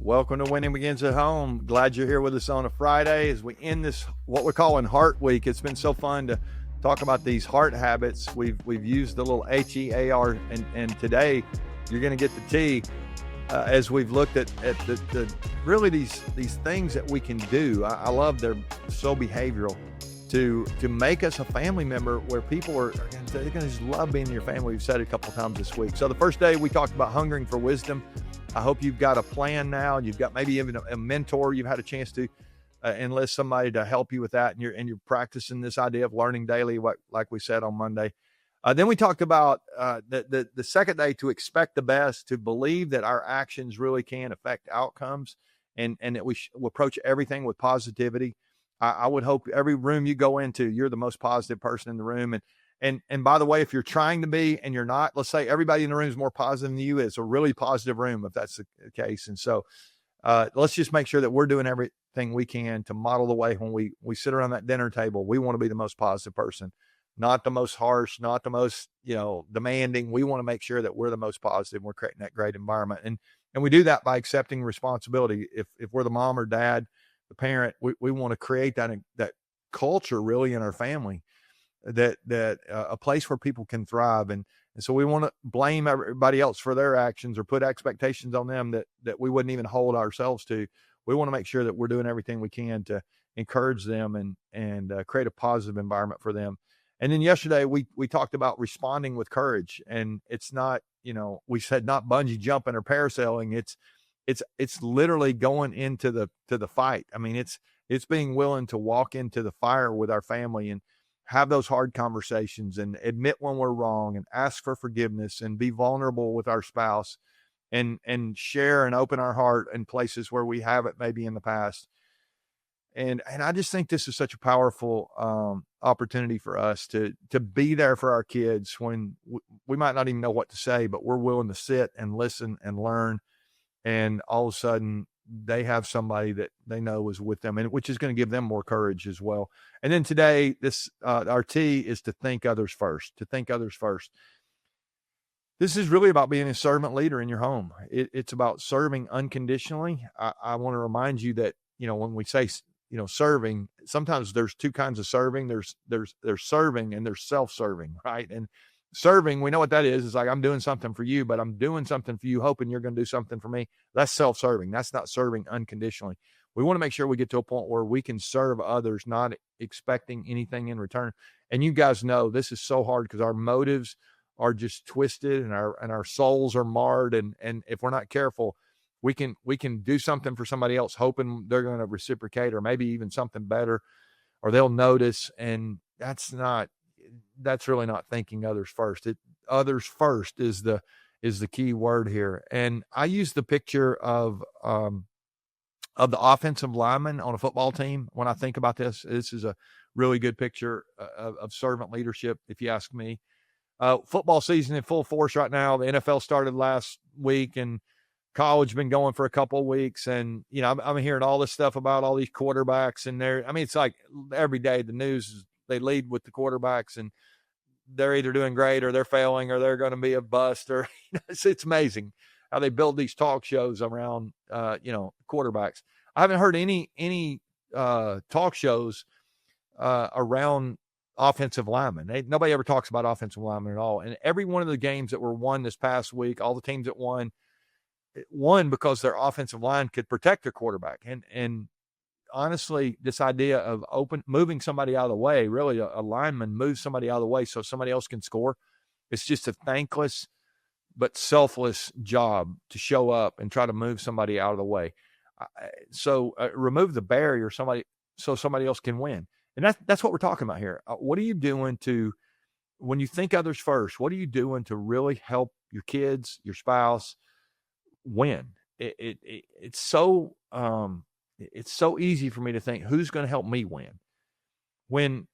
Welcome to Winning Begins at Home. Glad you're here with us on a Friday as we end this, what we're calling Heart Week. It's been so fun to talk about these heart habits. We've used the little HEAR, and today you're going to get the T as we've looked at the really these things that we can do. I love they're so behavioral to make us a family member where people are they're going to just love being in your family. We've said it a couple of times this week. So the first day we talked about hungering for wisdom. I hope you've got a plan now. You've got maybe even a mentor. You've had a chance to enlist somebody to help you with that, and you're practicing this idea of learning daily, like we said on Monday. Then we talked about the second day to expect the best, to believe that our actions really can affect outcomes, and that we'll approach everything with positivity. I would hope every room you go into, you're the most positive person in the room. And by the way, if you're trying to be and you're not, let's say everybody in the room is more positive than you. It's a really positive room if that's the case. And so let's just make sure that we're doing everything we can to model the way when we sit around that dinner table. We want to be the most positive person, not the most harsh, not the most, demanding. We want to make sure that we're the most positive. We're creating that great environment. And we do that by accepting responsibility. If we're the mom or dad, the parent, we want to create that culture really in our family, that a place where people can thrive. And so we want to blame everybody else for their actions or put expectations on them that we wouldn't even hold ourselves to. We want to make sure that we're doing everything we can to encourage them and create a positive environment for them. And then yesterday we talked about responding with courage, and it's not, we said not bungee jumping or parasailing. It's literally going into the fight. I mean, it's being willing to walk into the fire with our family and have those hard conversations and admit when we're wrong and ask for forgiveness and be vulnerable with our spouse and share and open our heart in places where we haven't maybe in the past. And I just think this is such a powerful opportunity for us to be there for our kids when we might not even know what to say, but we're willing to sit and listen and learn. And all of a sudden they have somebody that they know is with them, and which is going to give them more courage as well. And then today, our T is to think others first, This is really about being a servant leader in your home. It's about serving unconditionally. I want to remind you that, when we say, serving, sometimes there's two kinds of serving. There's serving and there's self-serving, right? And serving, we know what that is. It's like, I'm doing something for you, but I'm doing something for you, hoping you're going to do something for me. That's self-serving. That's not serving unconditionally. We want to make sure we get to a point where we can serve others, not expecting anything in return. And you guys know this is so hard because our motives are just twisted and our souls are marred. And if we're not careful, we can do something for somebody else, hoping they're going to reciprocate or maybe even something better, or they'll notice. And that's really not thinking others first. Others first is the key word here. And I use the picture of the offensive lineman on a football team when I think about this. This is a really good picture of servant leadership, if you ask me. Football season in full force right now. The NFL started last week, and college been going for a couple of weeks. And, I'm hearing all this stuff about all these quarterbacks, and it's like every day the news is, they lead with the quarterbacks, and they're either doing great or they're failing or they're going to be a bust, or it's amazing how they build these talk shows around, quarterbacks. I haven't heard any talk shows around offensive linemen. Nobody ever talks about offensive linemen at all. And every one of the games that were won this past week, all the teams that won because their offensive line could protect their quarterback. And honestly, this idea of moving somebody out of the way, really a lineman moves somebody out of the way so somebody else can score. It's just a thankless but selfless job to show up and try to move somebody out of the way. So remove the barrier so somebody else can win. And that's what we're talking about here. What are you doing when you think others first, what are you doing to really help your kids, your spouse win? It's so easy for me to think, who's going to help me win? When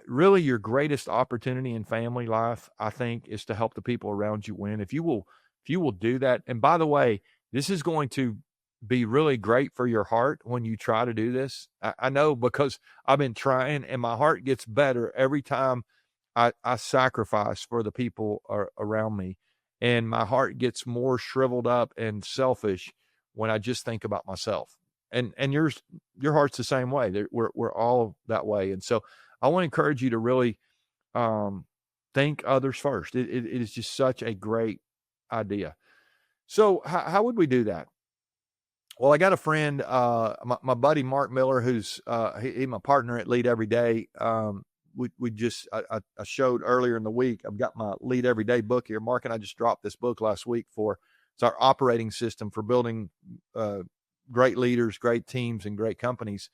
really your greatest opportunity in family life, I think, is to help the people around you win. If you will do that. And by the way, this is going to be really great for your heart when you try to do this. I know, because I've been trying, and my heart gets better every time I sacrifice for the people around me. And my heart gets more shriveled up and selfish when I just think about myself. And your heart's the same way. We're all that way. And so I want to encourage you to really think others first. It is just such a great idea. So how would we do that? Well, I got a friend, my buddy Mark Miller, who's he's my partner at Lead Every Day. I showed earlier in the week. I've got my Lead Every Day book here. Mark and I just dropped this book last week it's our operating system for building great leaders, great teams, and great companies.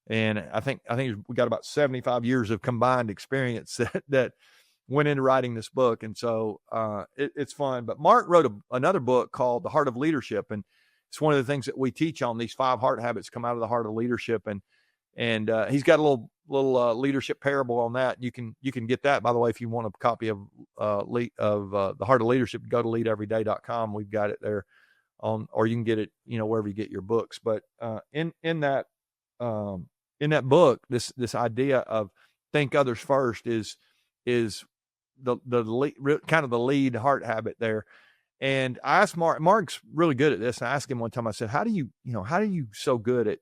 And I think we got about 75 years of combined experience that went into writing this book. And so it's fun. But Mark wrote another book called The Heart of Leadership. And it's one of the things that we teach on. These 5 heart habits come out of the heart of leadership. And he's got a little leadership parable on that. You can get that, by the way, if you want a copy of The Heart of Leadership, go to leadeveryday.com. We've got it there or you can get it, wherever you get your books. But in that book, this idea of think others first is the kind of the lead heart habit there. And I asked Mark's really good at this. I asked him one time, I said, how do you so good at,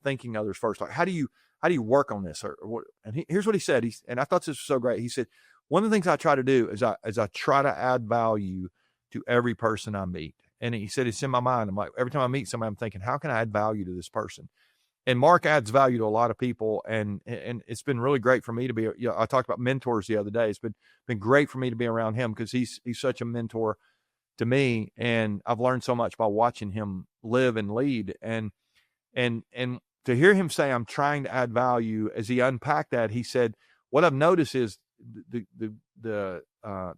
thinking others first? Like, how do you work on this? Or what? And here's what he said. And I thought this was so great. He said, one of the things I try to do is I try to add value to every person I meet. And he said, it's in my mind. I'm like, every time I meet somebody, I'm thinking, how can I add value to this person? And Mark adds value to a lot of people. And it's been really great for me to be, I talked about mentors the other day. It's been great for me to be around him because he's such a mentor to me. And I've learned so much by watching him live and lead. And to hear him say, I'm trying to add value, as he unpacked that, he said, what I've noticed is the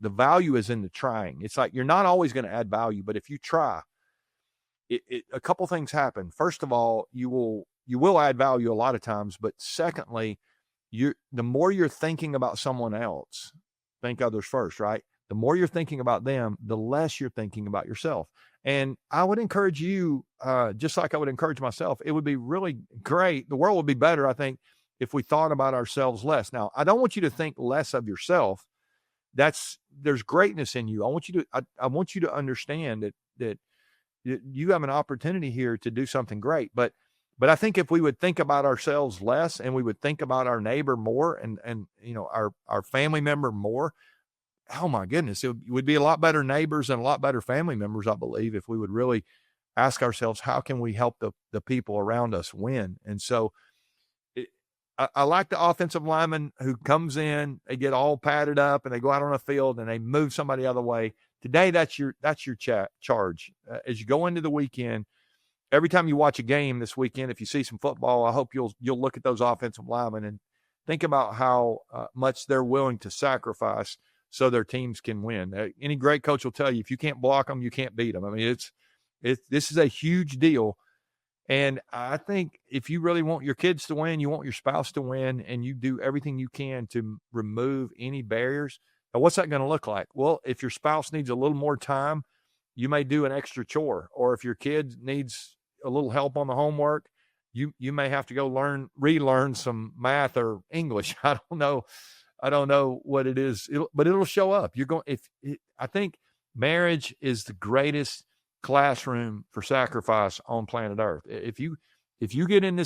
value is in the trying. It's like, you're not always going to add value, but if you try, a couple things happen. First of all, you will add value a lot of times, but secondly, the more you're thinking about someone else, think others first, right? The more you're thinking about them, the less you're thinking about yourself. And I would encourage you, just like I would encourage myself, it would be really great. The world would be better, I think, if we thought about ourselves less. Now, I don't want you to think less of yourself. There's greatness in you. I want you to understand that you have an opportunity here to do something great. But I think if we would think about ourselves less and we would think about our neighbor more and our family member more, oh my goodness, it would be a lot better neighbors and a lot better family members, I believe, if we would really ask ourselves, how can we help the people around us win? And so I like the offensive lineman who comes in, they get all padded up and they go out on a field and they move somebody out of the way. Today, that's your charge. As you go into the weekend, every time you watch a game this weekend, if you see some football, I hope you'll look at those offensive linemen and think about how much they're willing to sacrifice so their teams can win. Any great coach will tell you, if you can't block them, you can't beat them. I mean, this is a huge deal. And I think if you really want your kids to win, you want your spouse to win, and you do everything you can to remove any barriers. Now, what's that going to look like? Well, if your spouse needs a little more time, you may do an extra chore. Or if your kid needs a little help on the homework, you may have to go relearn some math or English. I don't know what it is, but it'll show up. I think marriage is the greatest classroom for sacrifice on planet Earth. If you get in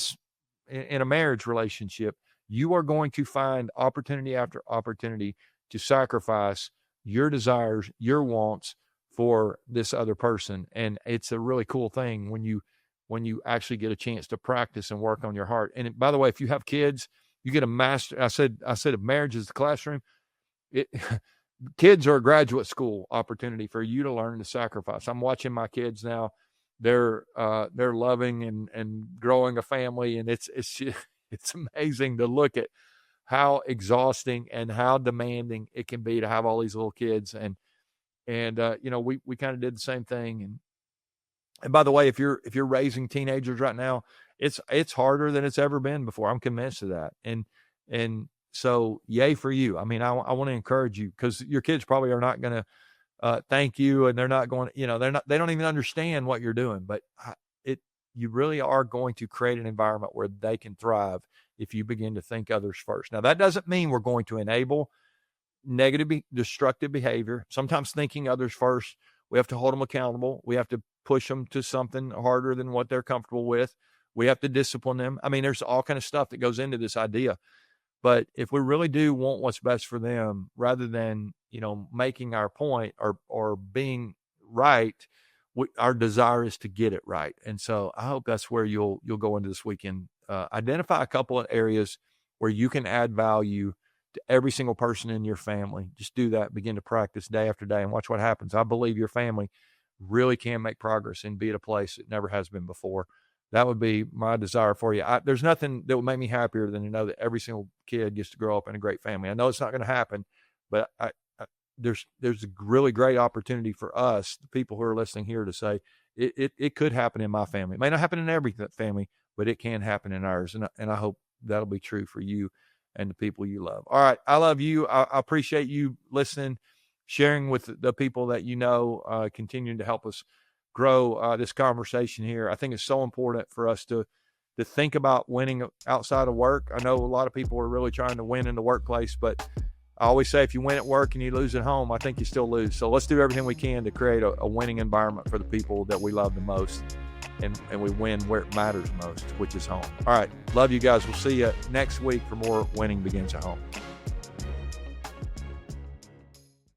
a marriage relationship, you are going to find opportunity after opportunity to sacrifice your desires, your wants for this other person. And it's a really cool thing when you actually get a chance to practice and work on your heart. And by the way, if you have kids, you get a master. I said if marriage is the classroom, kids are a graduate school opportunity for you to learn to sacrifice. I'm watching my kids now. They're loving and growing a family. And it's amazing to look at how exhausting and how demanding it can be to have all these little kids. And we kind of did the same thing. And by the way, if you're raising teenagers right now, it's harder than it's ever been before. I'm convinced of that. And so yay for you. I mean, I want to encourage you, because your kids probably are not going to thank you, and they're not going, they don't even understand what you're doing, but you really are going to create an environment where they can thrive if you begin to think others first. Now, that doesn't mean we're going to enable negative, destructive behavior. Sometimes thinking others first, we have to hold them accountable. We have to push them to something harder than what they're comfortable with. We have to discipline them. I mean, there's all kind of stuff that goes into this idea. But if we really do want what's best for them, rather than, making our point or being right, our desire is to get it right. And so I hope that's where you'll go into this weekend. Identify a couple of areas where you can add value to every single person in your family. Just do that. Begin to practice day after day and watch what happens. I believe your family really can make progress and be at a place it never has been before. That would be my desire for you. There's nothing that would make me happier than to know that every single kid gets to grow up in a great family. I know it's not going to happen, but there's a really great opportunity for us, the people who are listening here, to say it could happen in my family. It may not happen in every family, but it can happen in ours. And I hope that'll be true for you and the people you love. All right. I love you. I appreciate you listening, sharing with the people that continuing to help us grow this conversation here. I think it's so important for us to think about winning outside of work. I know a lot of people are really trying to win in the workplace, but I always say if you win at work and you lose at home, I think you still lose. So let's do everything we can to create a winning environment for the people that we love the most, and we win where it matters most, which is home. All right. Love you guys. We'll see you next week for more Winning Begins at Home.